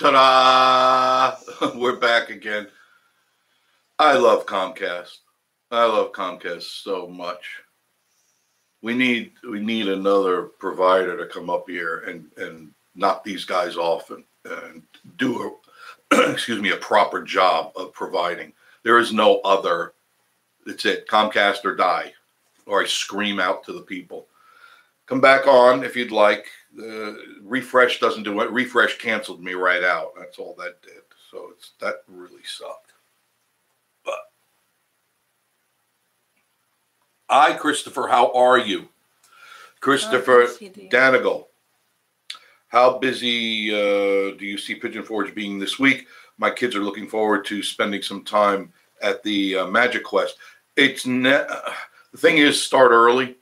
Ta-da! We're back again. I love Comcast. I love Comcast so much. We need another provider to come up here and knock these guys off and do a excuse me, a proper job of providing. There is no other. It's it. Comcast or die, or I scream out to the people. Come back on if you'd like. Refresh doesn't do it. Refresh canceled me right out. That's all that did. So that really sucked. But hi, Christopher. How are you? Christopher Danigal. How busy do you see Pigeon Forge being this week? My kids are looking forward to spending some time at the Magic Quest. The thing is, start early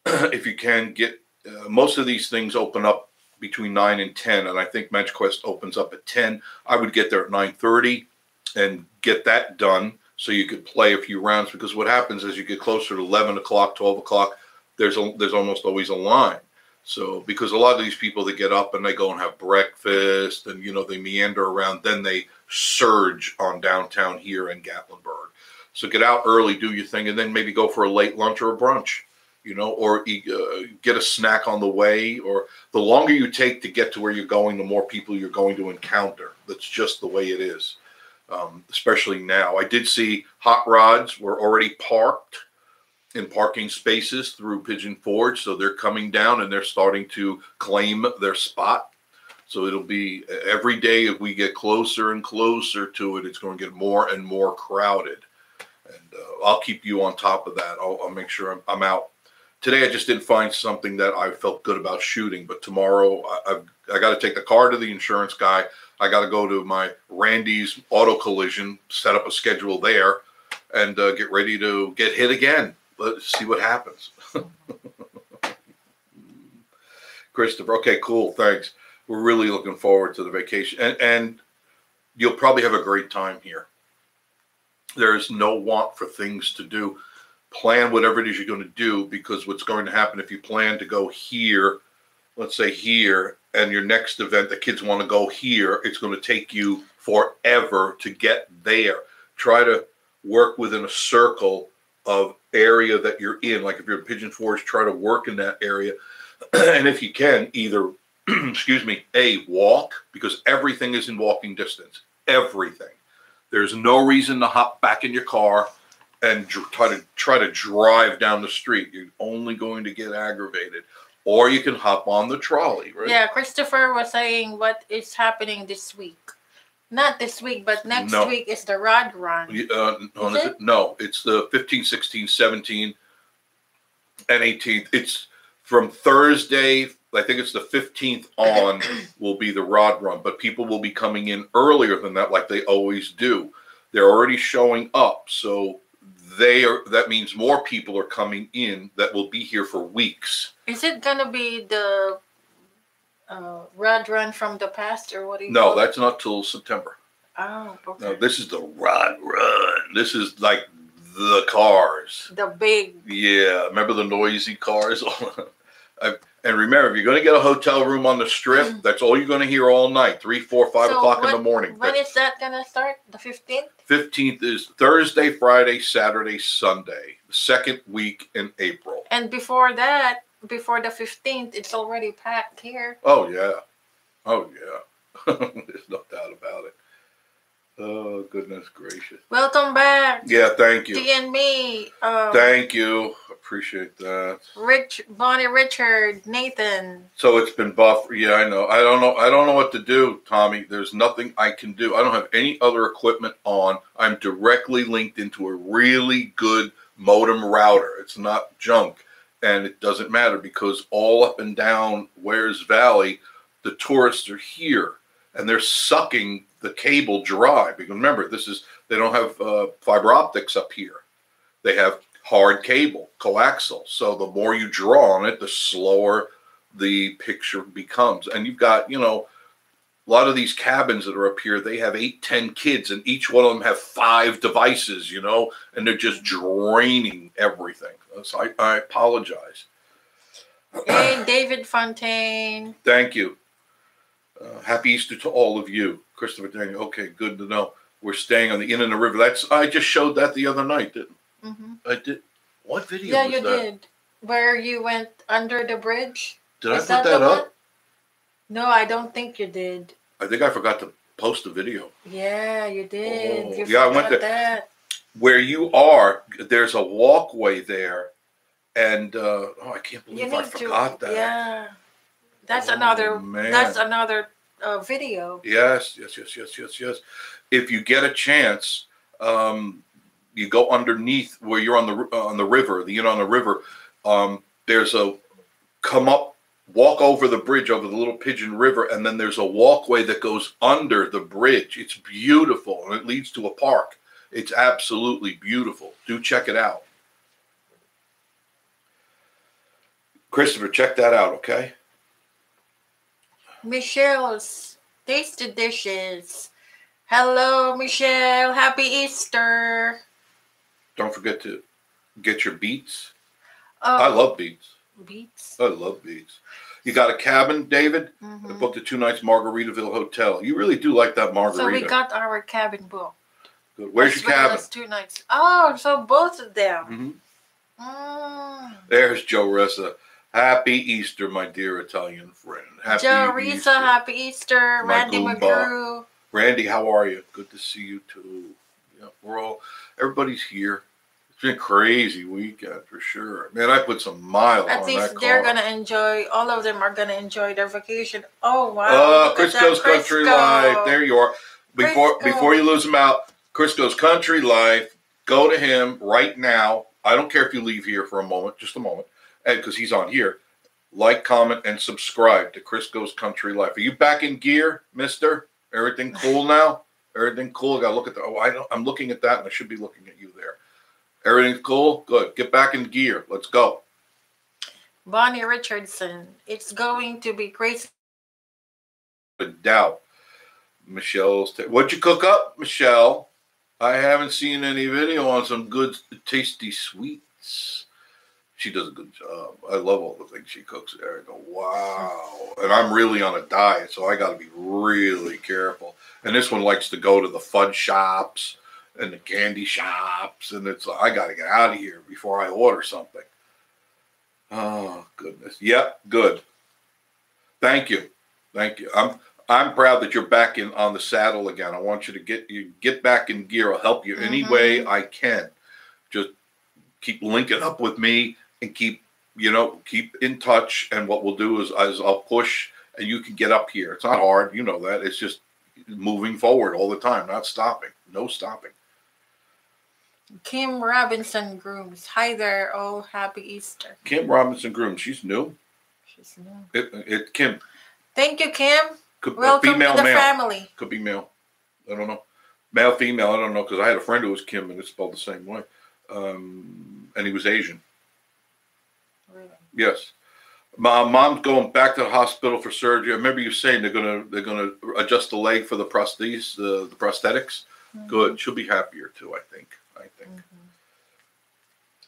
if you can. Get most of these things open up between 9 and 10, and I think Magic Quest opens up at 10. I would get there at 9:30 and get that done so you could play a few rounds, because what happens as you get closer to 11 o'clock, 12 o'clock, there's almost always a line. So because a lot of these people, they get up and they go and have breakfast and, they meander around, then they surge on downtown here in Gatlinburg. So get out early, do your thing, and then maybe go for a late lunch or a brunch, or get a snack on the way. Or the longer you take to get to where you're going, the more people you're going to encounter. That's just the way it is, especially now. I did see hot rods were already parked in parking spaces through Pigeon Forge, so they're coming down and they're starting to claim their spot. So it'll be every day as we get closer and closer to it, it's going to get more and more crowded. And I'll keep you on top of that. I'll make sure I'm out. Today I just didn't find something that I felt good about shooting, but tomorrow I got to take the car to the insurance guy. I got to go to my Randy's Auto Collision, set up a schedule there, and get ready to get hit again. Let's see what happens. Christopher, okay, cool, thanks. We're really looking forward to the vacation. And you'll probably have a great time here. There's no want for things to do. Plan whatever it is you're going to do, because what's going to happen if you plan to go here, let's say here, and your next event, the kids want to go here, it's going to take you forever to get there. Try to work within a circle of area that you're in. Like if you're in Pigeon Forge, try to work in that area. And if you can, either, excuse me, walk, because everything is in walking distance. Everything. There's no reason to hop back in your car and try to drive down the street. You're only going to get aggravated. Or you can hop on the trolley, right? Yeah, Christopher was saying what is happening this week. Not this week, but next week is the Rod Run. No, it's the 15th, 16th, 17th, and 18th. It's from Thursday, I think it's the 15th on, will be the Rod Run. But people will be coming in earlier than that, like they always do. They're already showing up. So that means more people are coming in that will be here for weeks. Is it going to be the Rod Run from the past, or what do you No, that's not till September. Oh, okay. No, this is the Rod Run. This is like the cars. The big. Yeah, remember the noisy cars? And remember, if you're going to get a hotel room on the Strip, that's all you're going to hear all night, 3, 4, 5 o'clock in the morning. When is that going to start? The 15th? 15th is Thursday, Friday, Saturday, Sunday. The second week in April. And before that, before the 15th, it's already packed here. Oh, yeah. Oh, yeah. There's no doubt about it. Oh, goodness gracious. Welcome back. Yeah, thank you. D and me. Thank you. Appreciate that. Bonnie, Richard, Nathan. So it's been buff. Yeah, I know. I don't know what to do, Tommy. There's nothing I can do. I don't have any other equipment on. I'm directly linked into a really good modem router. It's not junk. And it doesn't matter, because all up and down Wares Valley, the tourists are here. And they're sucking the cable dry. Because remember, they don't have fiber optics up here. They have hard cable, coaxial. So the more you draw on it, the slower the picture becomes. And you've got, a lot of these cabins that are up here, they have 8, 10 kids, and each one of them have 5 devices, and they're just draining everything. So I apologize. Hey, David Fontaine. Thank you. Happy Easter to all of you. Christopher Daniel. Okay, good to know. We're staying on the Inn in the River. I just showed that the other night, didn't I? Did. What video was that? Yeah, you did. Where you went under the bridge. Did I put that up? No, I don't think you did. I think I forgot to post the video. Yeah, you did. Oh, I went there. That. Where you are, there's a walkway there. And, I can't believe I forgot that. Yeah. That's another video. Yes. If you get a chance, you go underneath where you're on the river, the Inn on the River. There's walk over the bridge over the Little Pigeon River, and then there's a walkway that goes under the bridge. It's beautiful, and it leads to a park. It's absolutely beautiful. Do check it out. Christopher, check that out, okay? Michelle's Tasty Dishes. Hello, Michelle. Happy Easter. Don't forget to get your beets. I love beets. Beets? I love beets. You got a cabin, David? I booked a 2 nights Margaritaville hotel. You really do like that margarita. So we got our cabin booked. Good. Where's your cabin? 2 nights. Oh, so both of them. There's Joe Ressa. Happy Easter, my dear Italian friend. Happy Joe Risa, happy Easter. Randy McGrew. Randy, how are you? Good to see you too. Yeah, everybody's here. It's been a crazy weekend for sure. Man, I put some miles on that car. At least they're going to enjoy, all of them are going to enjoy their vacation. Oh, wow. Crisco's Country Life. There you are. Before you lose them out, Crisco's Country Life. Go to him right now. I don't care if you leave here for a moment, just a moment, because he's on here. Like, comment, and subscribe to Crisco's Country Life. Are you back in gear, mister? Everything cool now? Everything cool? I got to look at the... I'm looking at that, and I should be looking at you there. Everything's cool? Good. Get back in gear. Let's go. Bonnie Richardson. It's going to be crazy. Without doubt. Michelle's... What'd you cook up, Michelle? I haven't seen any video on some good, tasty sweets. She does a good job. I love all the things she cooks there. I go, wow. And I'm really on a diet, so I got to be really careful. And this one likes to go to the fudge shops and the candy shops. And it's I got to get out of here before I order something. Oh, goodness. Yep, good. Thank you. Thank you. I'm proud that you're back on the saddle again. I want you to get back in gear. I'll help you any way I can. Just keep linking up with me. And keep in touch. And what we'll do is I'll push and you can get up here. It's not hard. You know that. It's just moving forward all the time, not stopping. No stopping. Kim Robinson Grooms. Hi there. Oh, happy Easter. Kim Robinson Grooms. She's new. She's new. Kim. Thank you, Kim. Welcome female, to the family. Could be male. I don't know. Male, female. I don't know because I had a friend who was Kim and it's spelled the same way. And he was Asian. Really? Yes. My mom's going back to the hospital for surgery. I remember you saying they're gonna adjust the leg for the prosthetics, the prosthetics. Good. She'll be happier too. I think.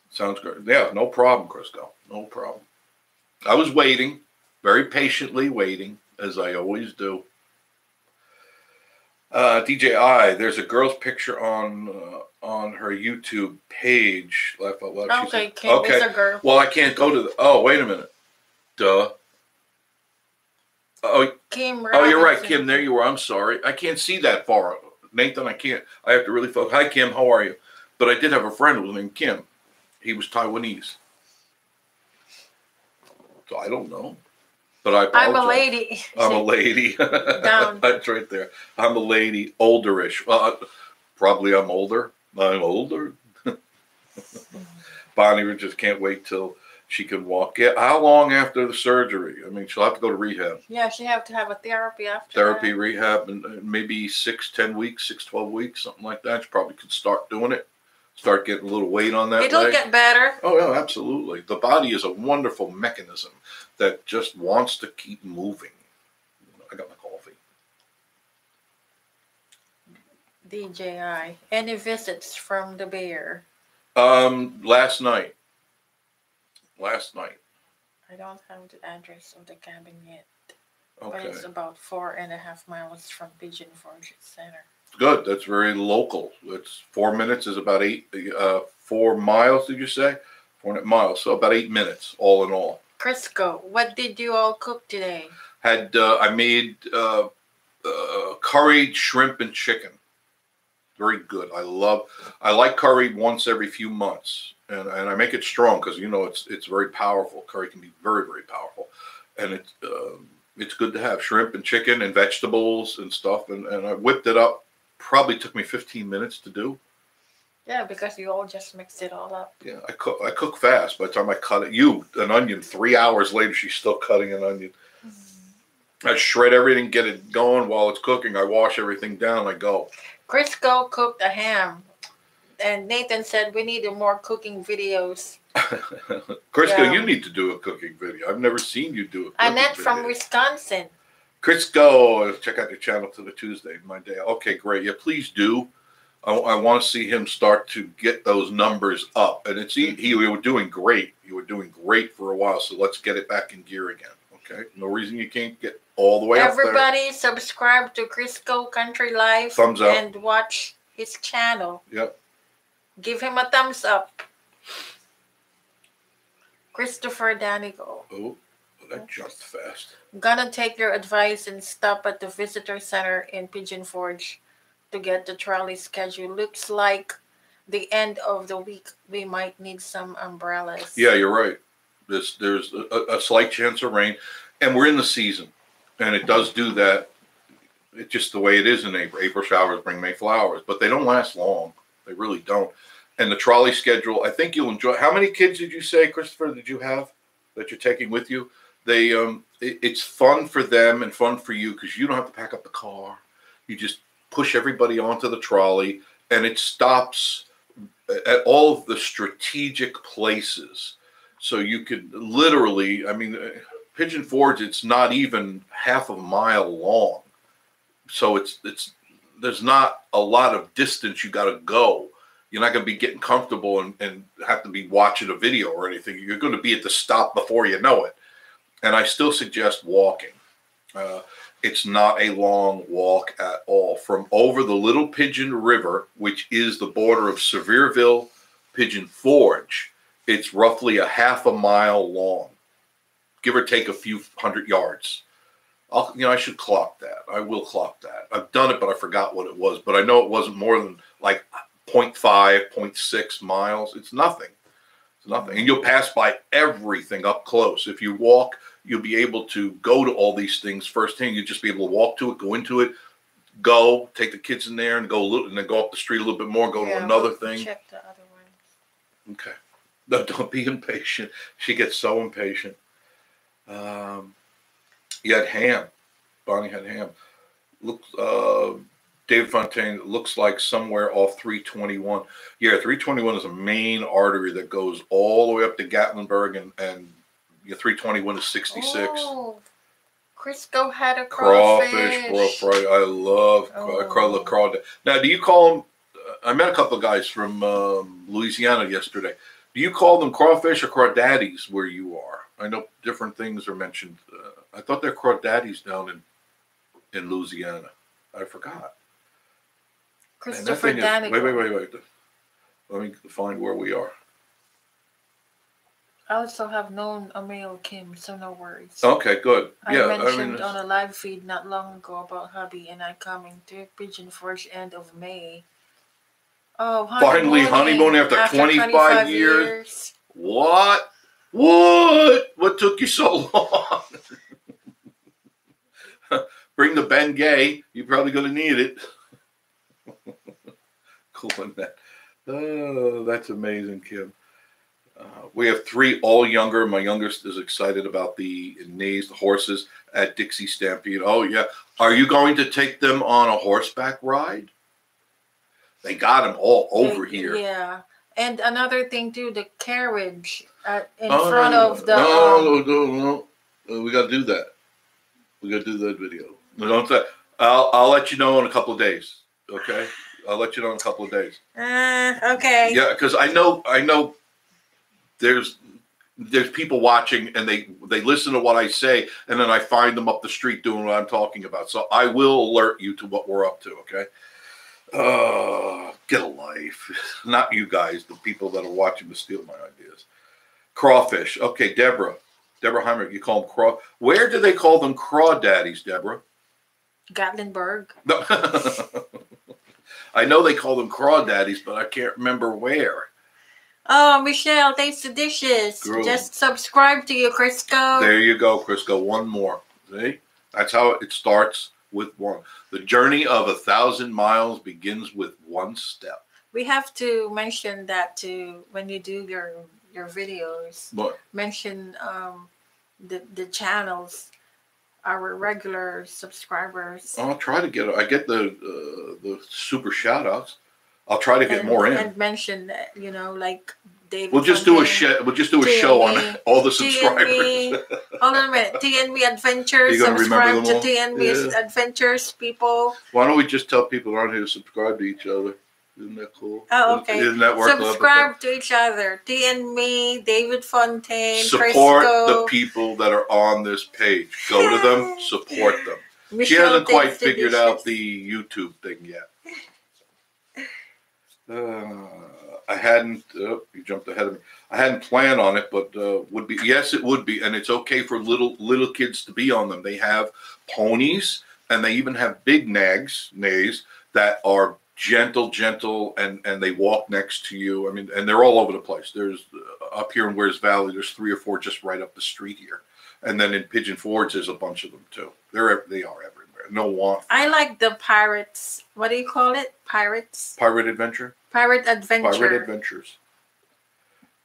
Sounds good. Yeah. No problem, Crisco. No problem. I was waiting, very patiently waiting, as I always do. DJI, there's a girl's picture on her YouTube page. Laugh out loud. Okay, Kim, okay. It's a girl. Well, I can't go to the... Oh, wait a minute. Duh. Oh, Kim. Oh, you're right, Kim. There you are. I'm sorry. I can't see that far. Nathan, I can't. I have to really focus. Hi, Kim. How are you? But I did have a friend who was named Kim. He was Taiwanese. So I don't know. But I apologize. I'm a lady. I'm a lady. Down. That's right there. I'm a lady, olderish. Well, probably I'm older. I'm older. Bonnie just can't wait till she can walk. Yeah. How long after the surgery? I mean, she'll have to go to rehab. Yeah, she have to have a therapy after therapy, rehab, and maybe 6-10 weeks, 6-12 weeks, something like that. She probably could start doing it. Start getting a little weight on that It'll leg. Get better. Oh, yeah, absolutely. The body is a wonderful mechanism that just wants to keep moving. I got my coffee. DJI. Any visits from the bear? Last night. I don't have the address of the cabin yet. But it's about 4.5 miles from Pigeon Forge Center. Good. That's very local. It's 4 minutes is about 4 miles. Did you say 4 miles? So about 8 minutes, all in all. Crisco, what did you all cook today? I made curried shrimp and chicken. Very good. I like curry once every few months, and I make it strong because it's very powerful. Curry can be very, very powerful, and it's good to have shrimp and chicken and vegetables and stuff. And I whipped it up. Probably took me 15 minutes to do. Yeah, because you all just mixed it all up. Yeah, I cook fast. By the time I cut it, an onion 3 hours later, she's still cutting an onion. Mm-hmm. I shred everything, get it going while it's cooking. I wash everything down. I go. Crisco cooked a ham, and Nathan said we need more cooking videos. Crisco, you need to do a cooking video. I've never seen you do a cooking Annette video. from Wisconsin. Crisco, check out your channel to the Tuesday, my day. Okay, great. Yeah, please do. I want to see him start to get those numbers up. And you were doing great. You were doing great for a while, so let's get it back in gear again. Okay? No reason you can't get all the way up there. Everybody subscribe to Crisco Country Life. Thumbs up. And watch his channel. Yep. Give him a thumbs up. Christopher Danigo. Oh, that jumped fast. Gonna take your advice and stop at the visitor center in Pigeon Forge to get the trolley schedule. Looks like the end of the week we might need some umbrellas. Yeah, you're right. There's a slight chance of rain, and we're in the season, and it does do that. It's just the way it is in April. April showers bring May flowers, but they don't last long. They really don't. And the trolley schedule, I think you'll enjoy. How many kids did you say, Christopher, did you have that you're taking with you? It's fun for them and fun for you because you don't have to pack up the car. You just push everybody onto the trolley, and it stops at all of the strategic places. So you could literally, Pigeon Forge, it's not even half a mile long. So there's not a lot of distance you got to go. You're not going to be getting comfortable and have to be watching a video or anything. You're going to be at the stop before you know it. And I still suggest walking. It's not a long walk at all. From over the Little Pigeon River, which is the border of Sevierville, Pigeon Forge, it's roughly a half a mile long, give or take a few hundred yards. I should clock that. I will clock that. I've done it, but I forgot what it was. But I know it wasn't more than like 0.5, 0.6 miles. It's nothing. It's nothing. And you'll pass by everything up close. If you walk, you'll be able to go to all these things first thing. You'll just be able to walk to it, go into it, go, take the kids in there and go a little, and then go up the street a little bit more, go to another thing. Check the other ones. Okay. No, don't be impatient. She gets so impatient. You had ham. Bonnie had ham. Look, David Fontaine, looks like somewhere off 321. Yeah, 321 is a main artery that goes all the way up to Gatlinburg, and 321 is 66. Oh, Crisco had a crawfish. Crawfish. I love crawfish. Now, do you call them? I met a couple of guys from Louisiana yesterday. Do you call them crawfish or crawdaddies where you are? I know different things are mentioned. I thought they're crawdaddies down in Louisiana. I forgot. Christopher Danigo. Wait. Let me find where we are. I also have known a male Kim, so no worries. Okay, good. I mentioned on a live feed not long ago about hubby and I coming to Pigeon Forge end of May. Oh, finally honeymoon after 25 years. What? What took you so long? Bring the Bengay. You're probably going to need it. Cool on that. Oh, that's amazing, Kim. We have 3 all younger. My youngest is excited about the horses at Dixie Stampede. Oh, yeah. Are you going to take them on a horseback ride? They got them all over here. Yeah. And another thing, too, the carriage in front of the... No. We got to do that. We got to do that video. No, don't say. I'll let you know in a couple of days. Okay? I'll let you know in a couple of days. Okay. Yeah, because I know there's there's people watching and they listen to what I say, and then I find them up the street doing what I'm talking about. So I will alert you to what we're up to, okay? Get a life. Not you guys, the people that are watching to steal my ideas. Crawfish. Okay, Deborah Heimer, you call them craw. Where do they call them crawdaddies, Deborah? Gatlinburg. No. I know they call them crawdaddies, but I can't remember where. Oh, Michelle, Taste the Dishes. Girl. Just subscribe to you, Crisco. There you go, Crisco. One more. See? That's how it starts, with one. The journey of 1,000 miles begins with one step. We have to mention that too when you do your videos. What? Mention the channels, our regular subscribers. I'll try to get. I get the super shout outs. I'll try to get more in. And mention that, like David. We'll just do a show on all the subscribers. Hold on a minute. TNB Adventures. Subscribe to TNB Adventures, people. Why don't we just tell people around here to subscribe to each other? Isn't that cool? Oh, okay. Isn't that work? Subscribe to each other. TNB, David Fontaine, support Crisco. the people that are on this page. Go to them, support them. Michelle, she hasn't quite figured out the YouTube thing yet. I hadn't. You jumped ahead of me. I hadn't planned on it, but would be. Yes, it would be, and it's okay for little kids to be on them. They have ponies, and they even have big nays that are gentle, and they walk next to you. I mean, and they're all over the place. There's up here in Wears Valley. There's 3 or 4 just right up the street here, and then in Pigeon Forge, there's a bunch of them too. They are everywhere. No one. I like the pirates. What do you call it? Pirates. Pirate Adventure. Pirate Adventure. Pirate Adventures.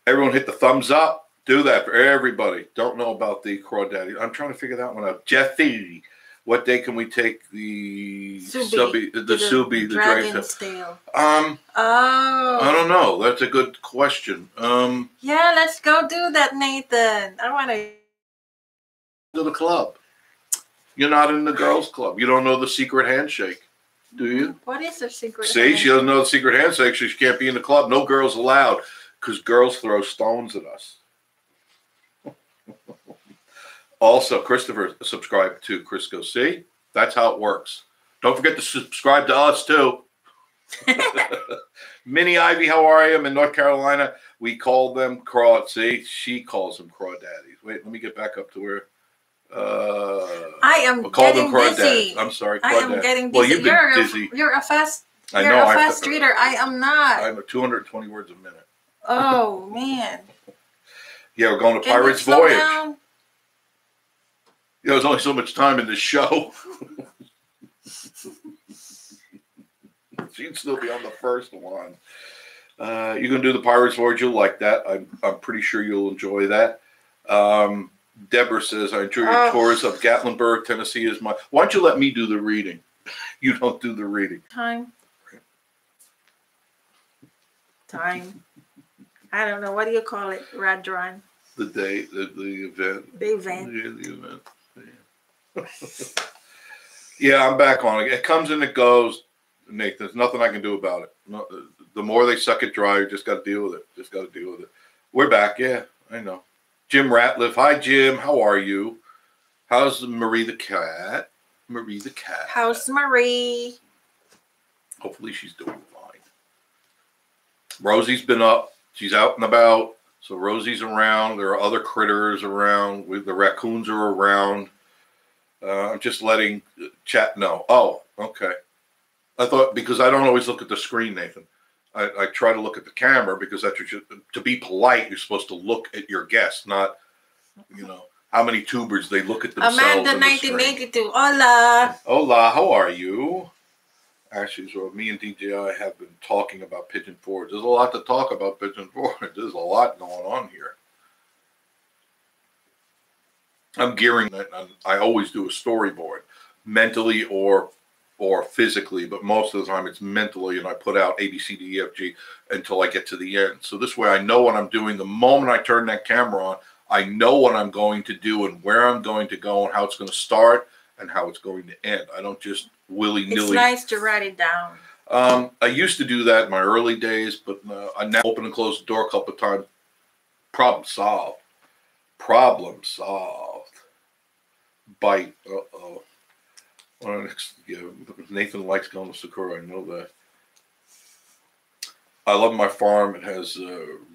Everyone hit the thumbs up. Do that for everybody. Don't know about the crawdaddy. I'm trying to figure that one out. Jeffy, what day can we take the Subi, the Dragon's Tail? I don't know. That's a good question. Yeah, let's go do that, Nathan. I want to the club. You're not in the girls' club. You don't know the secret handshake, do you? What is the secret handshake? See, she doesn't know the secret handshake, so she can't be in the club. No girls allowed, because girls throw stones at us. Also, Christopher subscribed to Crisco. See? That's how it works. Don't forget to subscribe to us, too. Minnie Ivy, how are you? I'm in North Carolina. We call them see? She calls them crawdaddies. Wait, let me get back up to where... I am getting dizzy. I'm sorry. I am getting dizzy. Well, you've been dizzy. You're a fast reader. I am not. I'm 220 words a minute. Oh, man. Yeah, we're going to Pirate's Voyage. Down? Yeah, there's only so much time in this show. She'd still be on the first one. You're going to do the Pirate's Voyage. You'll like that. I'm pretty sure you'll enjoy that. Deborah says, I enjoy your tours of Gatlinburg, Tennessee is my... Why don't you let me do the reading? You don't do the reading. Time. I don't know. What do you call it, Radron? The day, the event. The event. Yeah, the event. Yeah, I'm back on it. It comes and it goes, Nathan. There's nothing I can do about it. No, the more they suck it dry, you just got to deal with it. We're back. Yeah, I know. Jim Ratliff. Hi, Jim. How are you? How's Marie the cat? How's Marie? Hopefully she's doing fine. Rosie's been up. She's out and about. So Rosie's around. There are other critters around. The raccoons are around. I'm just letting chat know. Oh, okay. I thought, because I don't always look at the screen, Nathan. I try to look at the camera because that's what to be polite, you're supposed to look at your guests, not, how many tubers they look at themselves. Amanda 1982. Hola. Hola, how are you? Actually, so me and DJI have been talking about Pigeon Forge. There's a lot to talk about Pigeon Forge. There's a lot going on here. I'm gearing that. I always do a storyboard, mentally or physically, but most of the time it's mentally, and I put out A, B, C, D, E, F, G until I get to the end. So this way I know what I'm doing. The moment I turn that camera on, I know what I'm going to do and where I'm going to go and how it's going to start and how it's going to end. I don't just willy-nilly. It's nice to write it down. I used to do that in my early days, but I now open and close the door a couple of times. Problem solved. Problem solved. Bite. Uh-oh. Well, yeah, Nathan likes going to Sakura. I know that. I love my farm. It has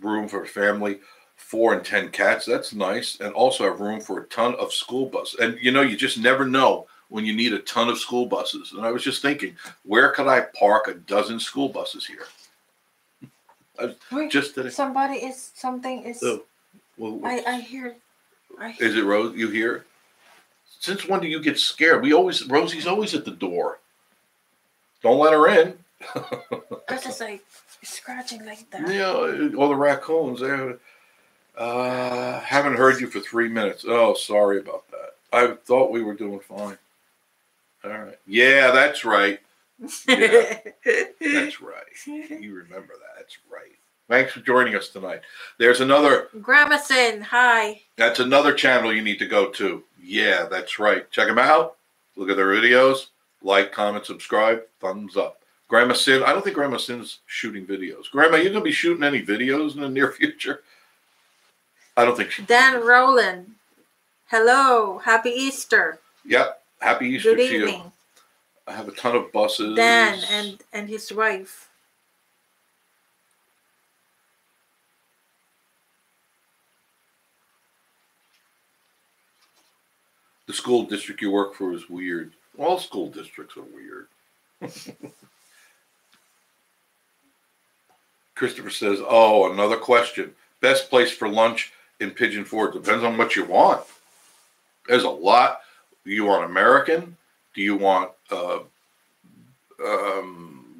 room for a family, 4 and 10 cats. That's nice. And also have room for a ton of school buses. And, you just never know when you need a ton of school buses. And I was just thinking, where could I park a dozen school buses here? Just today. Something is. Oh, well, I hear. Is it Rose? You hear? Since when do you get scared? Rosie's always at the door. Don't let her in. I was just like scratching like that. Yeah, all the raccoons there. Haven't heard you for 3 minutes. Oh, sorry about that. I thought we were doing fine. All right. Yeah, that's right. Yeah, that's right. You remember that. That's right. Thanks for joining us tonight. There's another. Gramason, hi. That's another channel you need to go to. Yeah, that's right. Check them out. Look at their videos. Like, comment, subscribe. Thumbs up. Grandma Sin. I don't think Grandma Sin's shooting videos. Grandma, you going to be shooting any videos in the near future? I don't think she. Dan Rowland. Hello. Happy Easter. Yep. Happy Easter to you. Evening. I have a ton of buses. Dan and his wife. The school district you work for is weird. All school districts are weird. Christopher says, oh, another question. Best place for lunch in Pigeon Forge. Depends on what you want. There's a lot. Do you want American? Do you want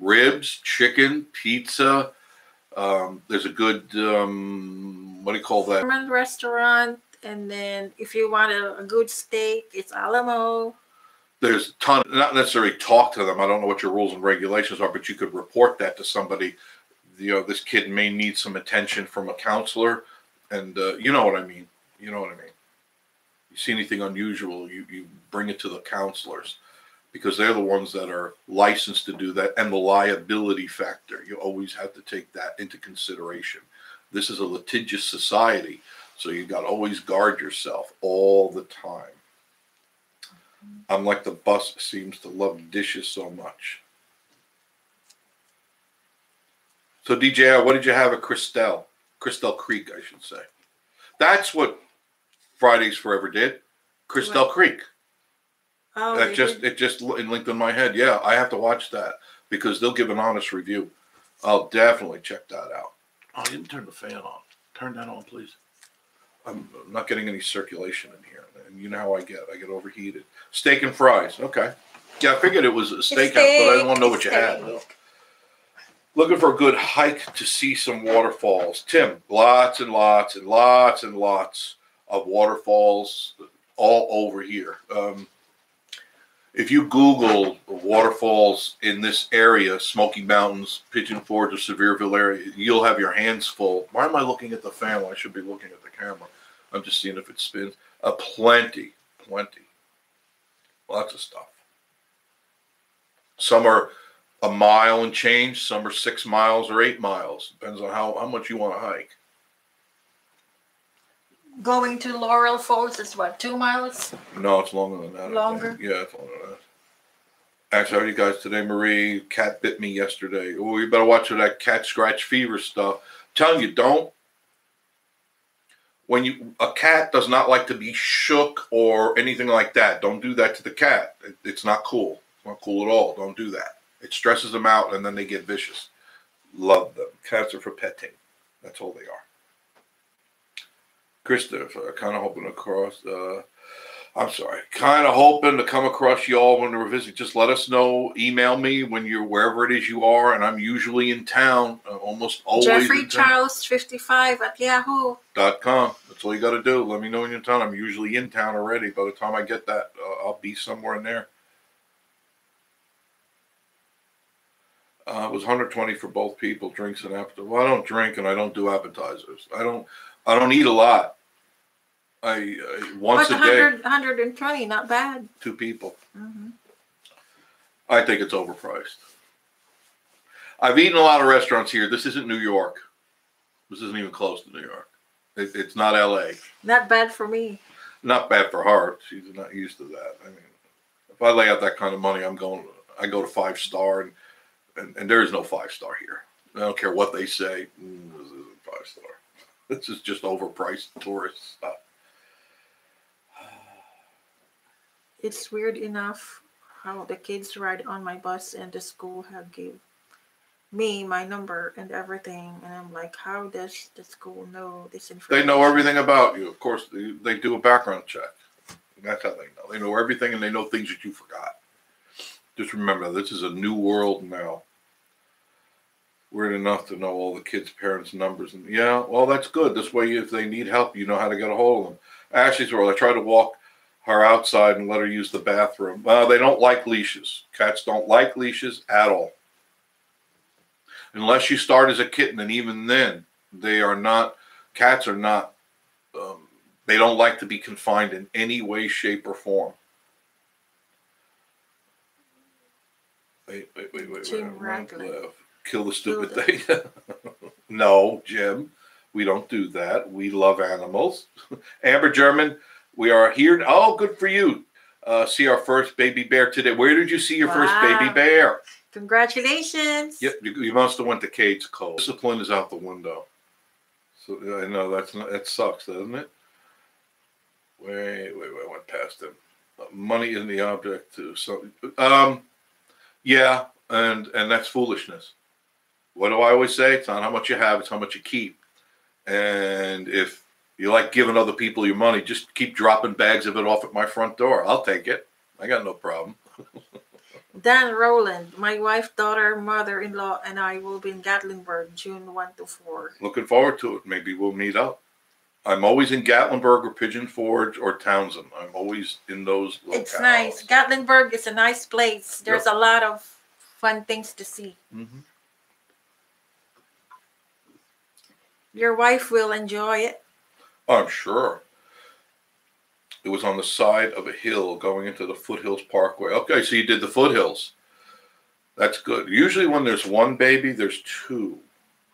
ribs, chicken, pizza? There's a good, what do you call that? German restaurant. And then if you want a good steak, it's Alamo. There's a ton, not necessarily talk to them. I don't know what your rules and regulations are, but you could report that to somebody. This kid may need some attention from a counselor. And you know what I mean. You know what I mean. You see anything unusual, you bring it to the counselors. Because they're the ones that are licensed to do that. And the liability factor. You always have to take that into consideration. This is a litigious society. So you got to always guard yourself all the time. Unlike the bus seems to love dishes so much. So DJ, what did you have at Crystal Creek, I should say. That's what Fridays Forever did. Crystal Creek. Oh, it just linked in my head. Yeah, I have to watch that because they'll give an honest review. I'll definitely check that out. Oh, I didn't turn the fan on. Turn that on, please. I'm not getting any circulation in here. And you know how I get overheated. Steak and fries. Okay. Yeah, I figured it was a steakhouse, but I didn't want to know what you had. No. Looking for a good hike to see some waterfalls. Tim, lots and lots and lots and lots of waterfalls all over here. If you Google waterfalls in this area, Smoky Mountains, Pigeon Forge, or Sevierville area, you'll have your hands full. Why am I looking at the fan? I should be looking at the camera. I'm just seeing if it spins. Plenty. Lots of stuff. Some are a mile and change. Some are 6 miles or 8 miles. Depends on how much you want to hike. Going to Laurel Falls is what, 2 miles? No, it's longer than that. Longer? Yeah, it's longer than that. Actually, how are you guys today, Marie? Cat bit me yesterday. Oh, you better watch that cat scratch fever stuff. I'm telling you, don't. A cat does not like to be shook or anything like that. Don't do that to the cat. It's not cool. It's not cool at all. Don't do that. It stresses them out and then they get vicious. Love them. Cats are for petting. That's all they are. Christopher, kind of hoping to come across y'all when we're visiting. Just let us know. Email me when you're wherever it is you are, and I'm usually in town. Almost always. Jeffrey Charles 55 at yahoo.com. That's all you got to do. Let me know when you're in town. I'm usually in town already. By the time I get that, I'll be somewhere in there. It was $120 for both people, drinks and appetizers. Well, I don't drink and I don't do appetizers. I don't eat a lot. Once a day. 120, not bad. 2 people. Mm-hmm. I think it's overpriced. I've eaten a lot of restaurants here. This isn't New York. This isn't even close to New York. It's not L.A. Not bad for me. Not bad for her. She's not used to that. I mean, if I lay out that kind of money, I go to 5-star, and there is no 5-star here. I don't care what they say. This isn't 5-star. This is just overpriced tourist stuff. It's weird enough how the kids ride on my bus and the school have give me my number and everything, and I'm like, how does the school know this information? They know everything about you. Of course, they do a background check. That's how they know. They know everything, and they know things that you forgot. Just remember, this is a new world now. Weird enough to know all the kids' parents' numbers, and yeah, well, that's good. This way, if they need help, you know how to get a hold of them. Ashley's world. I try to walk her outside and let her use the bathroom. They don't like leashes. Cats don't like leashes at all. Unless you start as a kitten, and even then, cats are not, they don't like to be confined in any way, shape, or form. Wait. Jim Ragland. Kill the stupid thing. No, Jim, we don't do that. We love animals. Amber German, we are here. Oh, good for you. See our first baby bear today. Where did you see your first baby bear? Congratulations. Yep, you must have went to Cade's Cove. Discipline is out the window. So I know that sucks, doesn't it? Wait, I went past him. Money is the object too. So, yeah, and that's foolishness. What do I always say? It's not how much you have, it's how much you keep. And if you like giving other people your money, just keep dropping bags of it off at my front door. I'll take it. I got no problem. Dan Rowland, my wife, daughter, mother-in-law, and I will be in Gatlinburg, June 1 to 4. Looking forward to it. Maybe we'll meet up. I'm always in Gatlinburg or Pigeon Forge or Townsend. I'm always in those locales. It's nice. Gatlinburg is a nice place. There's a lot of fun things to see. Mm-hmm. Your wife will enjoy it. I'm sure. It was on the side of a hill going into the Foothills Parkway. Okay, so you did the Foothills. That's good. Usually when there's one baby, there's two.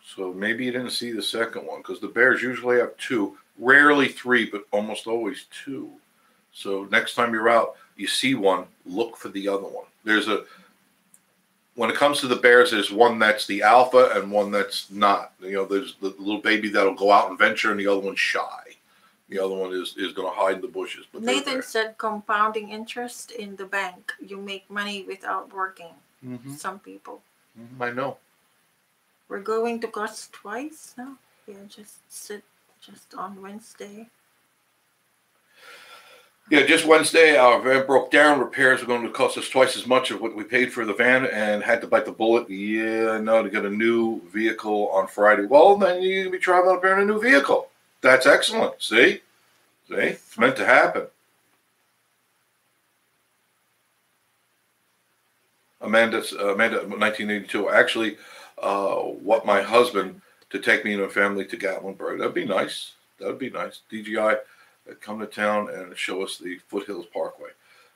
So maybe you didn't see the second one, because the bears usually have two. Rarely 3, but almost always 2. So next time you're out, you see one, look for the other one. When it comes to the bears, there's one that's the alpha and one that's not. There's the little baby that'll go out and venture, and the other one's shy. The other one is going to hide in the bushes. But Nathan said compounding interest in the bank. You make money without working. Mm-hmm. Some people. Mm-hmm. I know. We're going to cost twice now. Yeah, just on Wednesday. Yeah, just Wednesday, our van broke down. Repairs are going to cost us twice as much of what we paid for the van, and had to bite the bullet. Yeah, I know, to get a new vehicle on Friday. Well, then you're going to be traveling up here in a new vehicle. That's excellent. See? It's meant to happen. Amanda, 1982. Actually, what my husband to take me and my family to Gatlinburg. That'd be nice. DGI, come to town and show us the Foothills Parkway.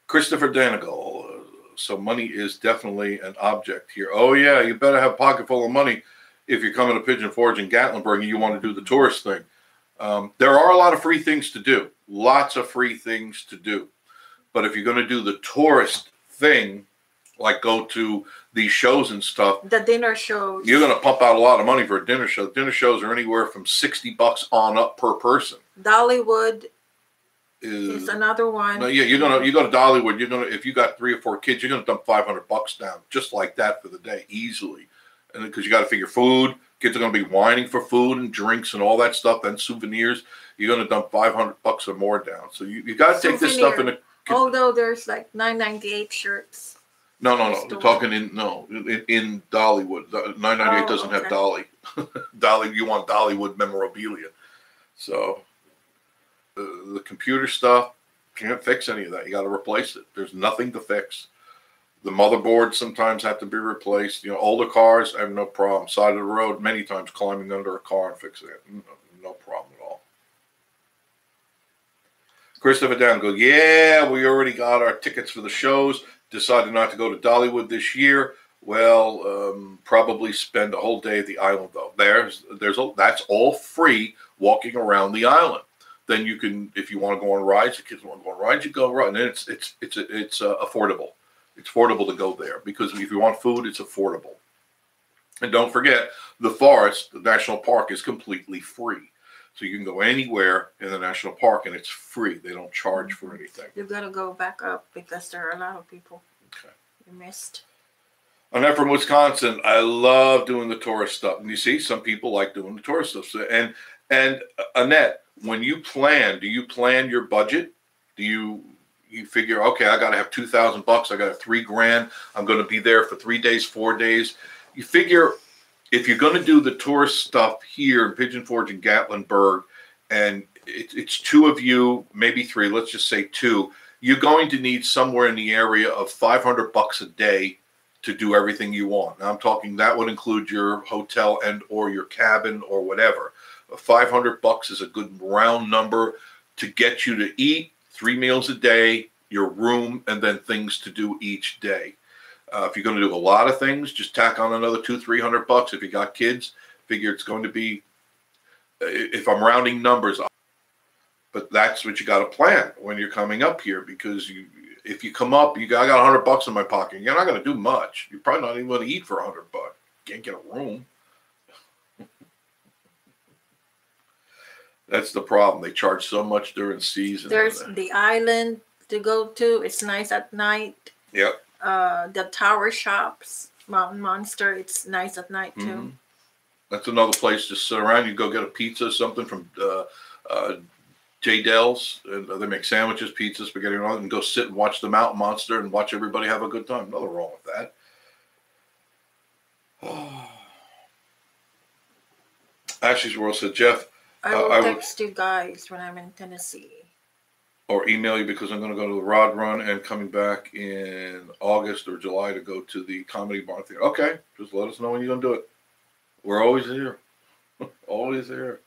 Christopher Danigal. So money is definitely an object here. Oh yeah, you better have a pocket full of money if you're coming to Pigeon Forge and Gatlinburg and you want to do the tourist thing. There are a lot of free things to do. Lots of free things to do. But if you're going to do the tourist thing, like go to these shows and stuff. The dinner shows. You're going to pump out a lot of money for a dinner show. Dinner shows are anywhere from $60 on up per person. Dollywood is another one. No, yeah, you go to Dollywood. If you got 3 or 4 kids, you're going to dump $500 down just like that for the day easily. And because you got to figure food. Kids are going to be whining for food and drinks and all that stuff, and souvenirs. You're going to dump $500 or more down. So you got to take this stuff in a. Although there's like $9.98 shirts. No. We're talking in Dollywood. $9.98 doesn't have Dolly. Dolly, you want Dollywood memorabilia. So the computer stuff, can't fix any of that. You got to replace it. There's nothing to fix. The motherboards sometimes have to be replaced. Older cars, I have no problem. Side of the road, many times climbing under a car and fixing it. No problem at all. Christopher Down goes, yeah, we already got our tickets for the shows. Decided not to go to Dollywood this year. Well, probably spend a whole day at the island though. That's all free walking around the island. Then you can, if you want to go on rides, the kids want to go on rides, you go ride. And then it's affordable. It's affordable to go there because if you want food, it's affordable. And don't forget, the forest, the national park, is completely free. So you can go anywhere in the national park and it's free. They don't charge for anything. You've got to go back up because there are a lot of people. Okay. You missed. I'm from Wisconsin. I love doing the tourist stuff. And you see, some people like doing the tourist stuff. So, and Annette, when you plan, do you plan your budget? Do you figure, okay, I got to have $2,000. I got to have $3,000. I'm going to be there for 3 days, 4 days. You figure if you're going to do the tourist stuff here in Pigeon Forge and Gatlinburg, and it's two of you, maybe three, let's just say two, you're going to need somewhere in the area of $500 a day to do everything you want. Now I'm talking that would include your hotel and or your cabin or whatever. $500 is a good round number to get you to eat 3 meals a day, your room, and then things to do each day. If you're going to do a lot of things, just tack on another $200-300. If you got kids, figure it's going to be, if I'm rounding numbers, but that's what you got to plan when you're coming up here, because if you come up, I got $100 in my pocket. You're not going to do much. You're probably not even going to eat for $100. Can't get a room. That's the problem. They charge so much during season. There's the island to go to. It's nice at night. Yep. The tower shops, Mountain Monster. It's nice at night too. Mm-hmm. That's another place. Just sit around. You go get a pizza or something from J. Dell's. They make sandwiches, pizza, spaghetti, and all that, and go sit and watch the Mountain Monster and watch everybody have a good time. Nothing wrong with that. Oh. Ashley's World said, Jeff, I will text you guys when I'm in Tennessee. Or email you because I'm going to go to the Rod Run and coming back in August or July to go to the Comedy Bar Theater. Okay, just let us know when you're going to do it. We're always here. Always there.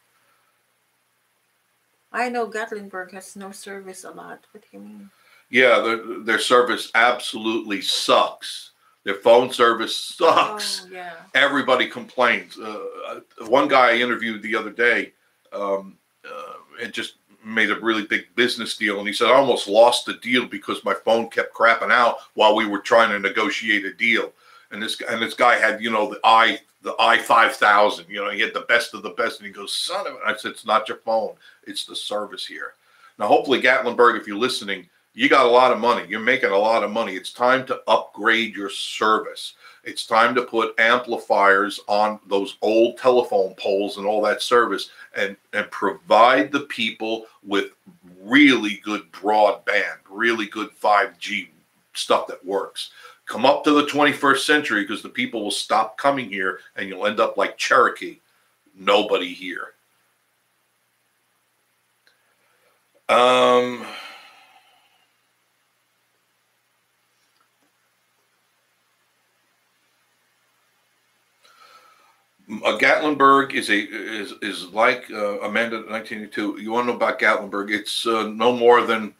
I know Gatlinburg has no service a lot. What do you mean? Yeah, their service absolutely sucks. Their phone service sucks. Oh, yeah. Everybody complains. One guy I interviewed the other day had just made a really big business deal, and he said, I almost lost the deal because my phone kept crapping out while we were trying to negotiate a deal. And this guy had, the i5000, he had the best of the best, and he goes, son of it. I said, it's not your phone, it's the service here. Now, hopefully, Gatlinburg, if you're listening, you got a lot of money. You're making a lot of money. It's time to upgrade your service. It's time to put amplifiers on those old telephone poles and all that service, and provide the people with really good broadband, really good 5G stuff that works. Come up to the 21st century, because the people will stop coming here and you'll end up like Cherokee. Nobody here. Gatlinburg is like Amanda 1982. You want to know about Gatlinburg? It's no more than,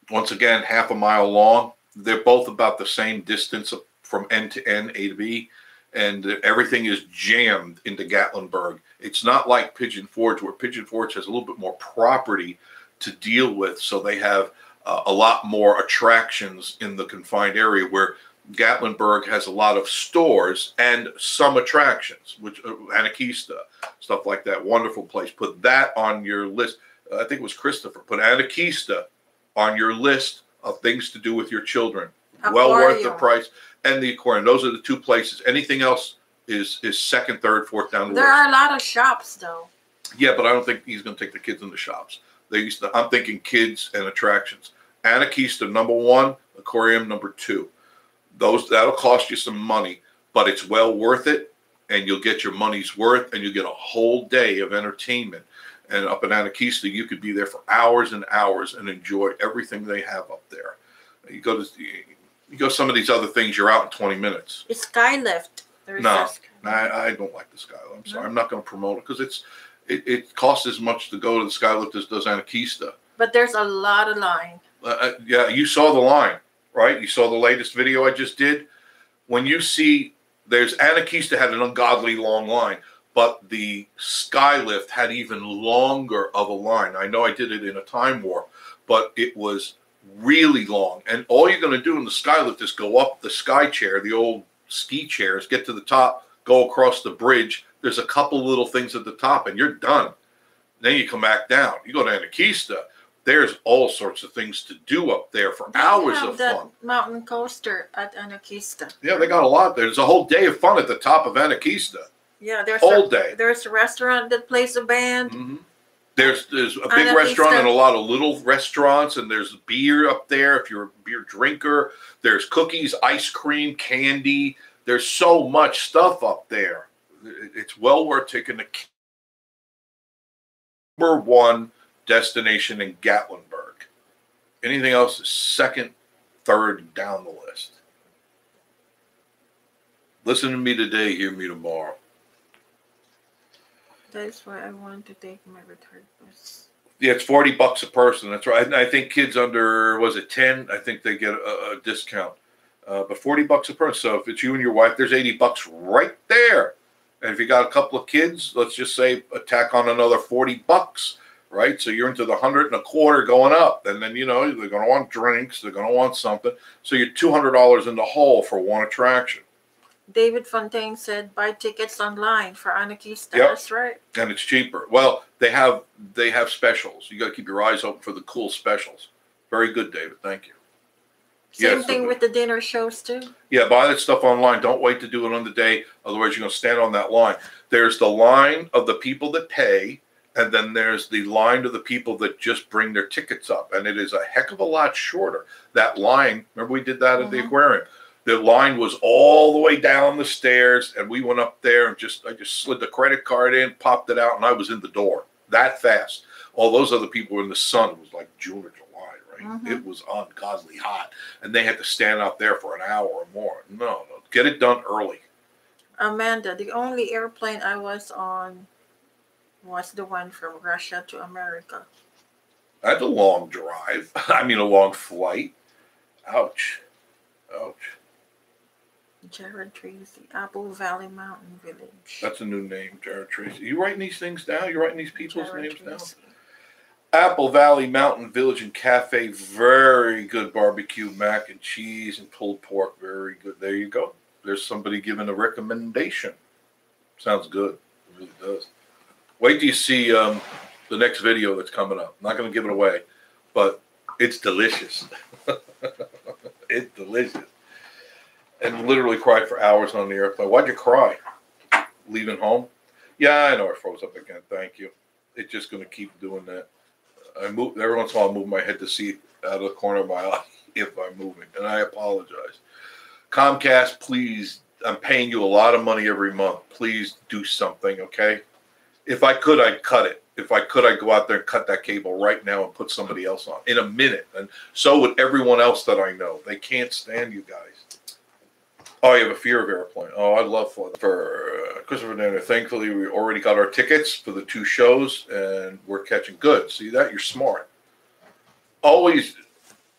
once again, half a mile long. They're both about the same distance from end to end, A to B, and everything is jammed into Gatlinburg. It's not like Pigeon Forge, where Pigeon Forge has a little bit more property to deal with, so they have a lot more attractions in the confined area, where Gatlinburg has a lot of stores and some attractions, which Anakista, stuff like that. Wonderful place. Put that on your list. I think it was Christopher. Put Anakista on your list of things to do with your children. Aquarium. Well worth the price. And the aquarium. Those are the two places. Anything else is second, third, fourth down the list. There are a lot of shops, though. Yeah, but I don't think he's going to take the kids in the shops. I'm thinking kids and attractions. Anakista, number 1. Aquarium, number 2. That'll cost you some money, but it's well worth it, and you'll get your money's worth, and you get a whole day of entertainment. And up in Anakista, you could be there for hours and hours and enjoy everything they have up there. You go some of these other things, you're out in 20 minutes. It's Skylift. No, I don't like the Skylift. I'm sorry, I'm not going to promote it because it costs as much to go to the Skylift as does Anakista. But there's a lot of line. Yeah, you saw the line. Right? You saw the latest video I just did. When you see There's Anakista had an ungodly long line, but the Skylift had even longer of a line. I know I did it in a time warp, but it was really long. And all you're going to do in the Skylift is go up the sky chair, the old ski chairs, get to the top, go across the bridge. There's a couple little things at the top, and you're done. Then you come back down. You go to Anakista. There's all sorts of things to do up there for hours of fun. Mountain coaster at Anakista. Yeah, they got a lot. There's a whole day of fun at the top of Anakista. Yeah, there's whole day. There's a restaurant that plays a band. Mm-hmm. There's a big restaurant and a lot of little restaurants, and there's beer up there if you're a beer drinker. There's cookies, ice cream, candy. There's so much stuff up there. It's well worth taking the #1 destination in Gatlinburg. Anything else is second, third down the list. Listen to me today, hear me tomorrow. That's why I want to take my return bus. Yeah, it's $40 a person. That's right. I think kids under, was it 10? I think they get a discount. But $40 a person. So if it's you and your wife, there's $80 right there. And if you got a couple of kids, let's just say tack on another $40, right? So you're into the 100 and a quarter going up. And then, you know, they're going to want drinks. They're going to want something. So you're $200 in the hole for one attraction. David Fontaine said, buy tickets online for Anakista. Yep. That's right. And it's cheaper. Well, they have specials. You got to keep your eyes open for the cool specials. Very good, David. Thank you. Same thing with the dinner shows, too. Yeah, buy that stuff online. Don't wait to do it on the day. Otherwise, you're going to stand on that line. There's the line of the people that pay, and then there's the line of the people that just bring their tickets up. And it is a heck of a lot shorter. That line, remember we did that at the aquarium? The line was all the way down the stairs, and we went up there and I just slid the credit card in, popped it out, and I was in the door that fast. All those other people were in the sun. It was like June or July, right? It was ungodly hot, and they had to stand out there for an hour or more. No, get it done early. Amanda, the only airplane I was on was the one from Russia to America. That's a long drive. I mean, a long flight. Ouch. Ouch. Jared Tracy, Apple Valley Mountain Village. That's a new name, Jared Tracy. You writing these things down? You writing these people's Jared names Tracy. down? Apple Valley Mountain Village and Cafe, very good barbecue, mac and cheese and pulled pork, very good. There you go. There's somebody giving a recommendation. Sounds good. It really does. Wait till you see the next video that's coming up. I'm not going to give it away, but it's delicious. It's delicious. And literally cried for hours on the airplane. Why'd you cry? Leaving home? Yeah, I know I froze up again. Thank you. It's just going to keep doing that. I move every once in a while. I move my head to see out of the corner of my eye if I'm moving, and I apologize. Comcast, please. I'm paying you a lot of money every month. Please do something, okay? If I could, I'd cut it. If I could, I'd go out there and cut that cable right now and put somebody else on in a minute. And so would everyone else that I know. They can't stand you guys. Oh, you have a fear of airplane. Oh, I'd love for Christopher Danner. Thankfully, we already got our tickets for the 2 shows, and we're catching good. See that? You're smart. Always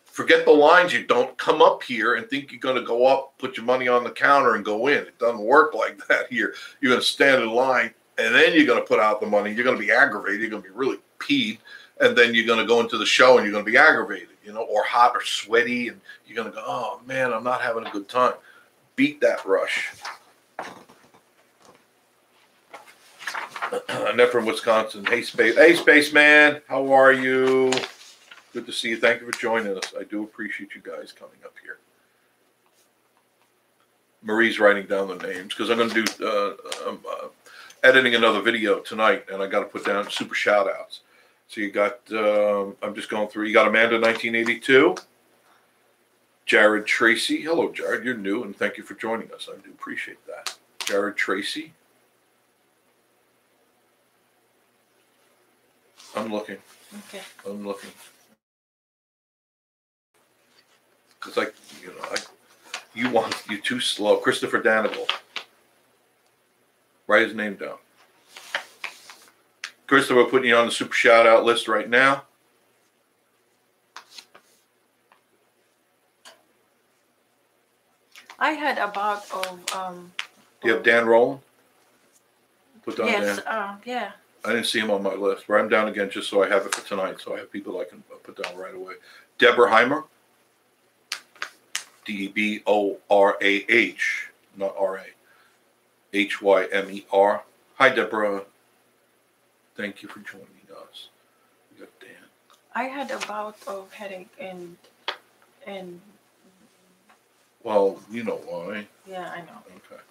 forget the lines. You don't come up here and think you're going to go up, put your money on the counter, and go in. It doesn't work like that here. You're going to stand in line, and then you're going to put out the money. You're going to be aggravated. You're going to be really peed, and then you're going to go into the show, and you're going to be aggravated, you know, or hot or sweaty, and you're going to go, oh, man, I'm not having a good time. Beat that rush. Annette from Wisconsin. Hey, Spaceman. How are you? Good to see you. Thank you for joining us. I do appreciate you guys coming up here. Marie's writing down the names because I'm going to do editing another video tonight, and I got to put down super shout outs. So you got, I'm just going through. You got Amanda 1982. Jared Tracy. Hello, Jared. You're new, and thank you for joining us. I do appreciate that. Jared Tracy. I'm looking. Okay. I'm looking. Because you're too slow. Christopher Danigal. Write his name down. Christopher, putting you on the super shout out list right now. I had a bout of Do you have Dan Rowland? Put down Yes. Dan. Yeah. I didn't see him on my list. Write him down again just so I have it for tonight. So I have people I can put down right away. Deborah Heimer. Deborah, not R-A. Hymer. Hi, Deborah. Thank you for joining us. We got Dan. I had a bout of headache and. Well, you know why. Yeah, I know. Okay.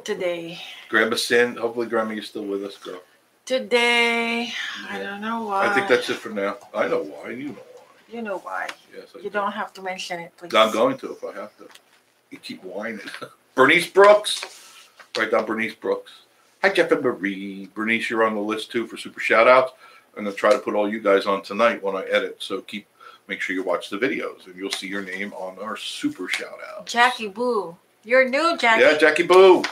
Today. Grandma Sin. Hopefully, Grandma, you're still with us, girl. Today. Yeah. I don't know why. I think that's it for now. I know why. You know why. You know why. Yes, I You do. don't have to mention it, please. I'm going to if I have to. You keep whining. Bernice Brooks. Write down Bernice Brooks. Hi, Jeff and Marie. Bernice, you're on the list too for super shout outs. I'm going to try to put all you guys on tonight when I edit. So make sure you watch the videos and you'll see your name on our super shout out. Jackie Boo. You're new, Jackie. Yeah, Jackie Boo.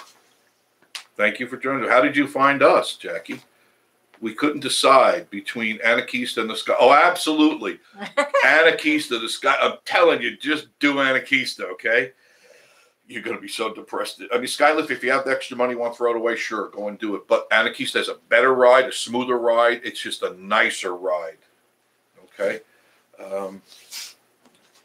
Thank you for joining us. How did you find us, Jackie? We couldn't decide between Anarchista and the Sky. Oh, absolutely. Anarchista, the Sky. I'm telling you, just do Anarchista, okay? You're going to be so depressed. I mean, Skylift, if you have the extra money, want to throw it away, sure, go and do it. But Anarchista has a better ride, a smoother ride. It's just a nicer ride, okay?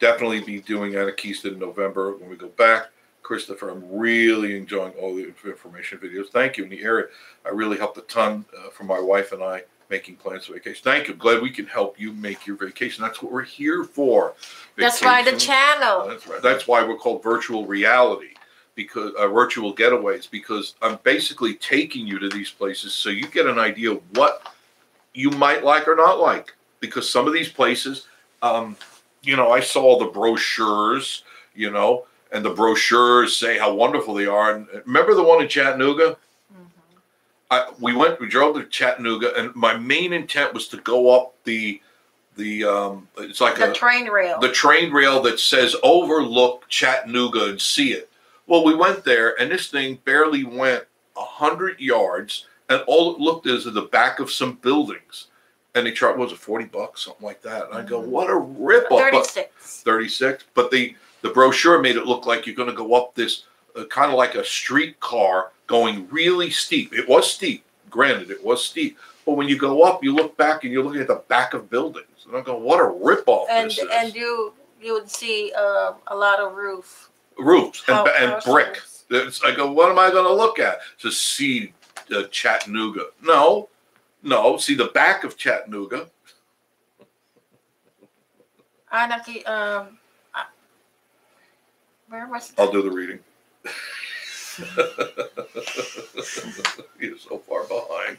Definitely be doing Anarchista in November when we go back. Christopher, I'm really enjoying all the information videos. Thank you. In the area, I really helped a ton for my wife and I making plans for vacation. Thank you. Glad we can help you make your vacation. That's what we're here for. That's why the channel. That's right. That's why we're called virtual reality, because virtual getaways, because I'm basically taking you to these places so you get an idea of what you might like or not like. Because some of these places, I saw the brochures, and the brochures say how wonderful they are. And remember the one in Chattanooga? Mm-hmm. We drove to Chattanooga, and my main intent was to go up it's like the train rail. The train rail that says overlook Chattanooga and see it. Well, we went there, and this thing barely went 100 yards, and all it looked is the back of some buildings. And they charged, was it $40, something like that? And I go, what a ripoff. 36. 36. But the brochure made it look like you're going to go up this kind of like a streetcar going really steep. It was steep. Granted, it was steep. But when you go up, you look back and you're looking at the back of buildings. And I go, what a ripoff this is. And you would see a lot of roofs and brick. I go, what am I going to look at? To see Chattanooga. No. See the back of Chattanooga. Anarchy, where was that? I'll do the reading. You're so far behind.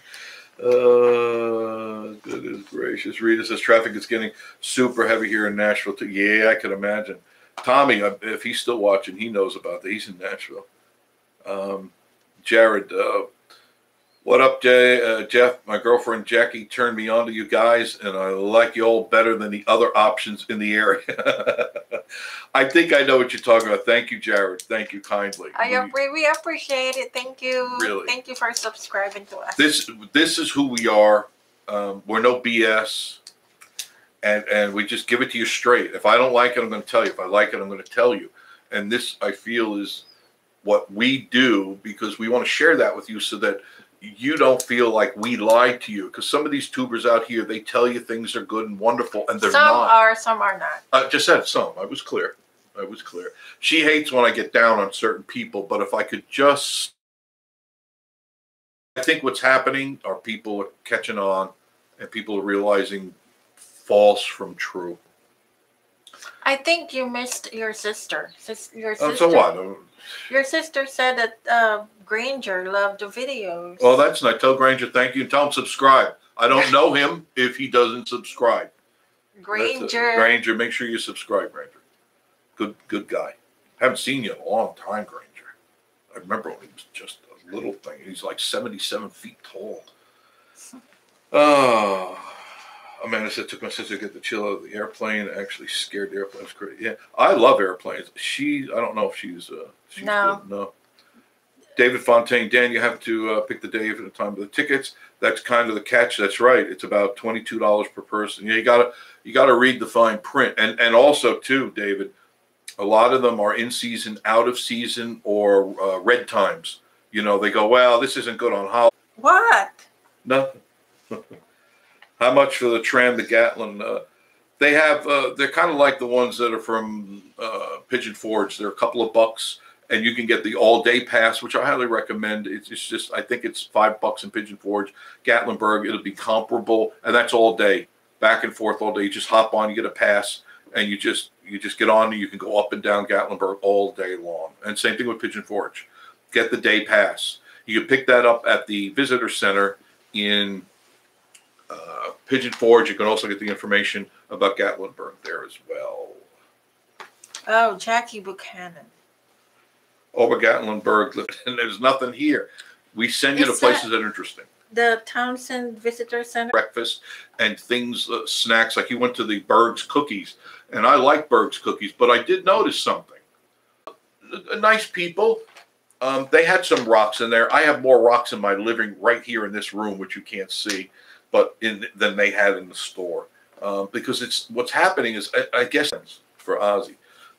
Goodness gracious. Rita says traffic is getting super heavy here in Nashville too. Yeah, I can imagine. Tommy, if he's still watching, he knows about that. He's in Nashville. Jared, what up, Jeff? My girlfriend Jackie turned me on to you guys, and I like you all better than the other options in the area. I think I know what you're talking about. Thank you, Jared. Thank you kindly. We appreciate it. Thank you. Really. Thank you for subscribing to us. This is who we are. We're no BS, and we just give it to you straight. If I don't like it, I'm going to tell you. If I like it, I'm going to tell you. And this, I feel, is what we do because we want to share that with you so that you don't feel like we lied to you, because some of these tubers out here, they tell you things are good and wonderful, and they're not. Some are not. I just said some. I was clear. She hates when I get down on certain people, but if I could just... I think what's happening are people are catching on, and people are realizing false from true. I think you missed your sister. Your sister. So what? Your sister said that Granger loved the videos. Well, that's nice. Tell Granger thank you and tell him subscribe. I don't know him if he doesn't subscribe. Granger, make sure you subscribe, Granger. Good guy. Haven't seen you in a long time, Granger. I remember when he was just a little thing. He's like 77 feet tall. Oh. Amanda said, took my sister to get the chill out of the airplane. Actually scared the airplane. It was great. Yeah, I love airplanes. I don't know if she's no. Good. No. David Fontaine, Dan, you have to pick the day for the time of the tickets. That's kind of the catch. That's right. It's about $22 per person. Yeah, you gotta read the fine print. And also too, David, A lot of them are in season, out of season, or red times. You know, they go, well, this isn't good on holiday. What? Nothing. How much for the tram to Gatlin? They have, they're kind of like the ones that are from Pigeon Forge. They're a couple of bucks, and you can get the all-day pass, which I highly recommend. It's just, I think it's $5 in Pigeon Forge. Gatlinburg, it'll be comparable, and that's all day, back and forth all day. You just hop on, you get a pass, and you just get on, and you can go up and down Gatlinburg all day long. And same thing with Pigeon Forge. Get the day pass. You can pick that up at the visitor center in Pigeon Forge. You can also get the information about Gatlinburg there as well. Oh, Jackie Buchanan. Over Gatlinburg, and there's nothing here. We send you to places that are interesting. The Townsend Visitor Center. Breakfast and things, snacks. Like you went to the Berg's Cookies, and I like Berg's Cookies, but I did notice something. Nice people. They had some rocks in there. I have more rocks in my living right here in this room, which you can't see, but than they had in the store. Because it's what's happening is, I guess, for Ozzy.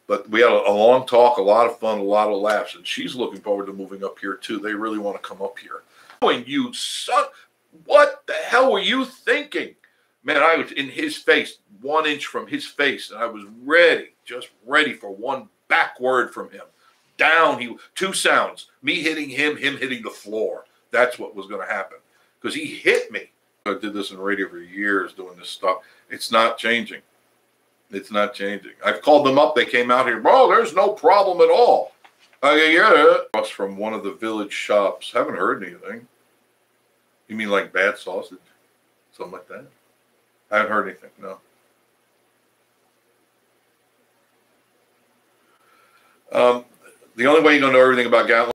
But we had a long talk, a lot of fun, a lot of laughs, and she's looking forward to moving up here too. They really want to come up here. And you suck. What the hell were you thinking? Man, I was in his face, 1 inch from his face, and I was ready, just ready for one back word from him. Down, 2 sounds, me hitting him hitting the floor. That's what was going to happen, because he hit me. I did this in radio for years doing this stuff. It's not changing. It's not changing. I've called them up. They came out here. Oh, there's no problem at all. Yeah. Us from one of the village shops. Haven't heard anything. You mean like bad sausage? Something like that? I haven't heard anything, no. The only way you're going to know everything about Gatlin